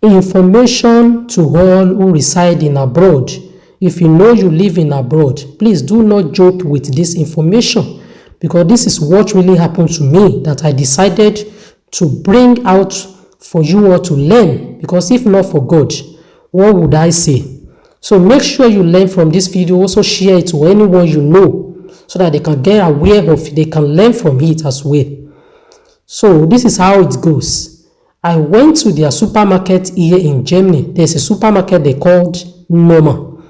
Information to all who reside in abroad. If you know you live in abroad, please do not joke with this information, because this is what really happened to me that I decided to bring out for you all to learn, because if not for God, what would I say? So make sure you learn from this video. Also share it to anyone you know so that they can get aware of it, they can learn from it as well. So this is how it goes. I went to their supermarket here in Germany. There's a supermarket they called Norma.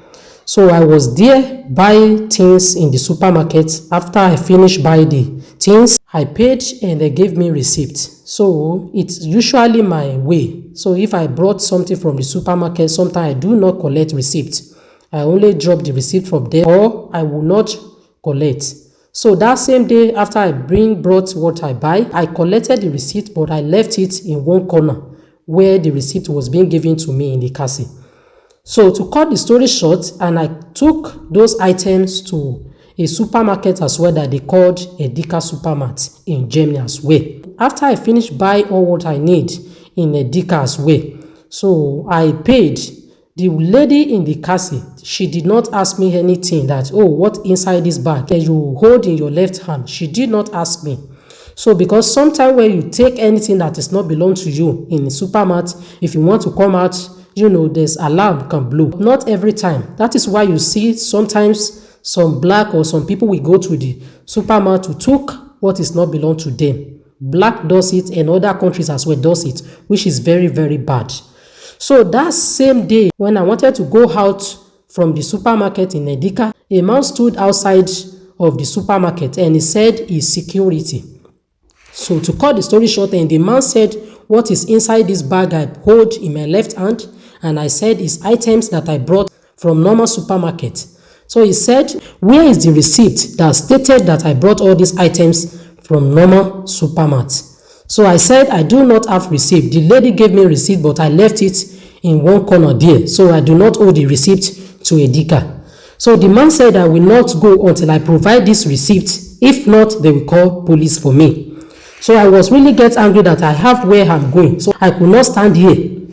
So I was there buying things in the supermarket. After I finished buying the things, I paid and they gave me receipt. So it's usually my way. So if I brought something from the supermarket, sometimes I do not collect receipt. I only drop the receipt from there, or I will not collect. So that same day after I brought what I buy, I collected the receipt, but I left it in one corner where the receipt was being given to me in the cashier. So to cut the story short, and I took those items to a supermarket as well that they called Edeka Supermarket in Germany as well. After I finished buying all what I need in Edeka as well, so I paid. The lady in the cashier, she did not ask me anything that, oh, what inside this bag that you hold in your left hand. She did not ask me. So because sometimes when you take anything that is not belong to you in the supermarket, if you want to come out, you know, there's alarm can blow. Not every time. That is why you see sometimes some black or some people will go to the supermarket to take what is not belong to them. Black does it, and other countries as well does it, which is very, very bad. So that same day, when I wanted to go out from the supermarket in Edeka, a man stood outside of the supermarket and he said he's security. So to cut the story short, and the man said, what is inside this bag I hold in my left hand? And I said, it's items that I brought from normal supermarket. So he said, where is the receipt that stated that I brought all these items from normal supermarket? So I said, I do not have receipt. The lady gave me receipt, but I left it in one corner there. So I do not owe the receipt to Edeka. So the man said, I will not go until I provide this receipt. If not, they will call police for me. So I was really get angry that I have where I'm going. So I could not stand here.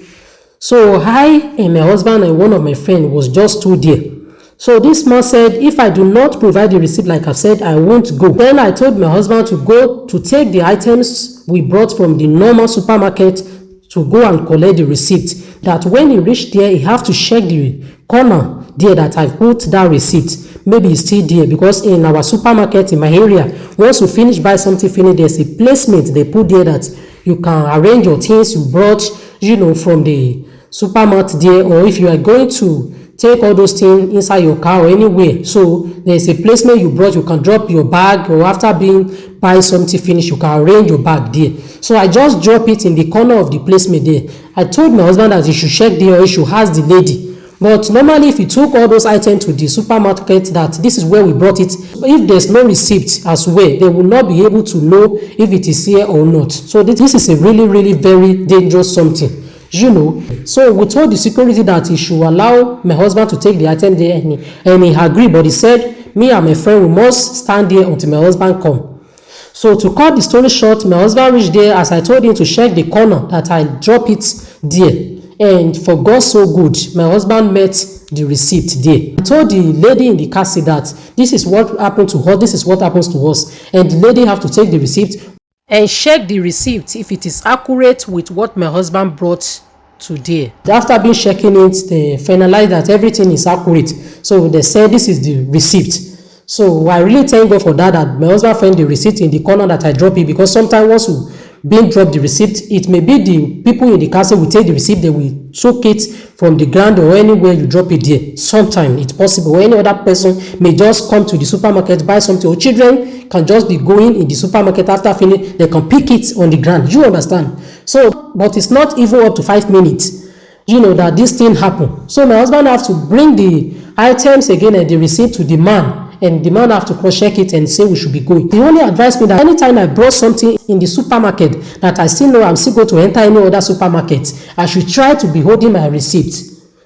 So I and my husband and one of my friends was just stood there. So this man said, if I do not provide the receipt, like I said, I won't go. Then I told my husband to go to take the items we brought from the normal supermarket to go and collect the receipt. That when he reached there, he have to check the corner there that I put that receipt. Maybe it's still there, because in our supermarket in my area, once you finish buy something, there's a placement they put there that you can arrange your things you brought, you know, from the supermarket there, or if you are going to take all those things inside your car or anywhere. So there's a placement you brought, you can drop your bag, or after being buy something finished, you can arrange your bag there. So I just drop it in the corner of the placement there. I told my husband that he should check there, or he should ask the lady. But normally if you took all those items to the supermarket that this is where we brought it, if there's no receipt as well, they will not be able to know if it is here or not. So this is a really, really very dangerous something. You know, so we told the security that he should allow my husband to take the item there, and he agreed, but he said, me and my friend, we must stand there until my husband come. So to cut the story short, my husband reached there as I told him to check the corner that I drop it there. And for God so good, my husband met the receipt there. I told the lady in the cashier that this is what happened to her, this is what happens to us. And the lady have to take the receipt and check the receipt if it is accurate with what my husband brought today. After being checking it, they finalized that everything is accurate. So they said this is the receipt. So I really thank God for that my husband found the receipt in the corner that I drop it, because sometimes once you being dropped the receipt, it may be the people in the castle will take the receipt, they will soak it from the ground or anywhere you drop it there. Sometimes it's possible, or any other person may just come to the supermarket, buy something, or children can just be going in the supermarket after finishing, they can pick it on the ground. You understand? So, but it's not even up to 5 minutes, you know, that this thing happened. So my husband have to bring the items again and the receipt to the man, and the man have to cross-check it and say we should be going. He only advised me that anytime I brought something in the supermarket that I still know I'm still going to enter any other supermarket, I should try to be holding my receipt.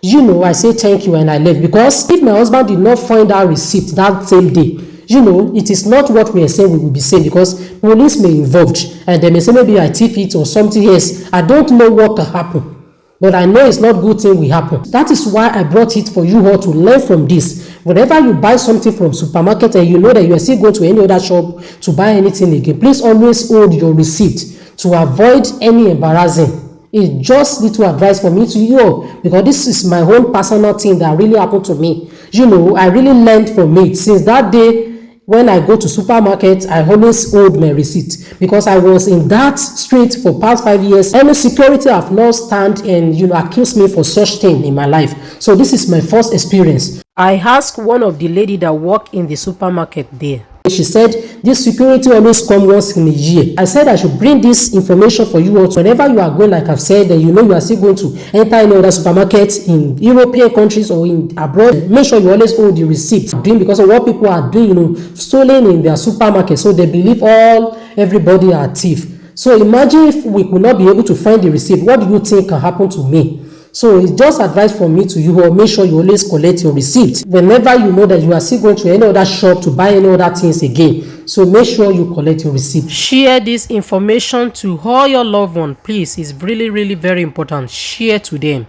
You know, I say thank you and I left, because if my husband did not find that receipt that same day, you know, it is not what we are saying we will be saying, because police may be involved and they may say maybe I thief it or something else. I don't know what can happen. but I know it's not good thing will happen. That is why I brought it for you all to learn from this. Whenever you buy something from supermarket and you know that you are still going to any other shop to buy anything again, please always hold your receipt to avoid any embarrassing. It's just little advice for me to you, because this is my own personal thing that really happened to me. I really learned from it. Since that day, when I go to supermarket, I always hold my receipt, because I was in that street for past 5 years. Any security have not stand and accuse me for such thing in my life. So this is my first experience. I asked one of the lady that work in the supermarket there. She said this security always come once in a year. I said I should bring this information for you all. Whenever you are going, like I've said, and you are still going to enter any other supermarket in European countries or in abroad, make sure you always hold the receipt. Because of what people are doing, stolen in their supermarket, so they believe everybody are thief. So imagine if we could not be able to find the receipt. What do you think can happen to me? So it's just advice from me to you all. Make sure you always collect your receipt whenever you know that you are still going to any other shop to buy any other things again. So make sure you collect your receipt. Share this information to all your loved ones, please. It's really, really very important. Share to them.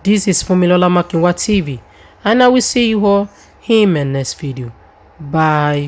This is Fumilola Makinwa TV, and I will see you all in my next video. Bye.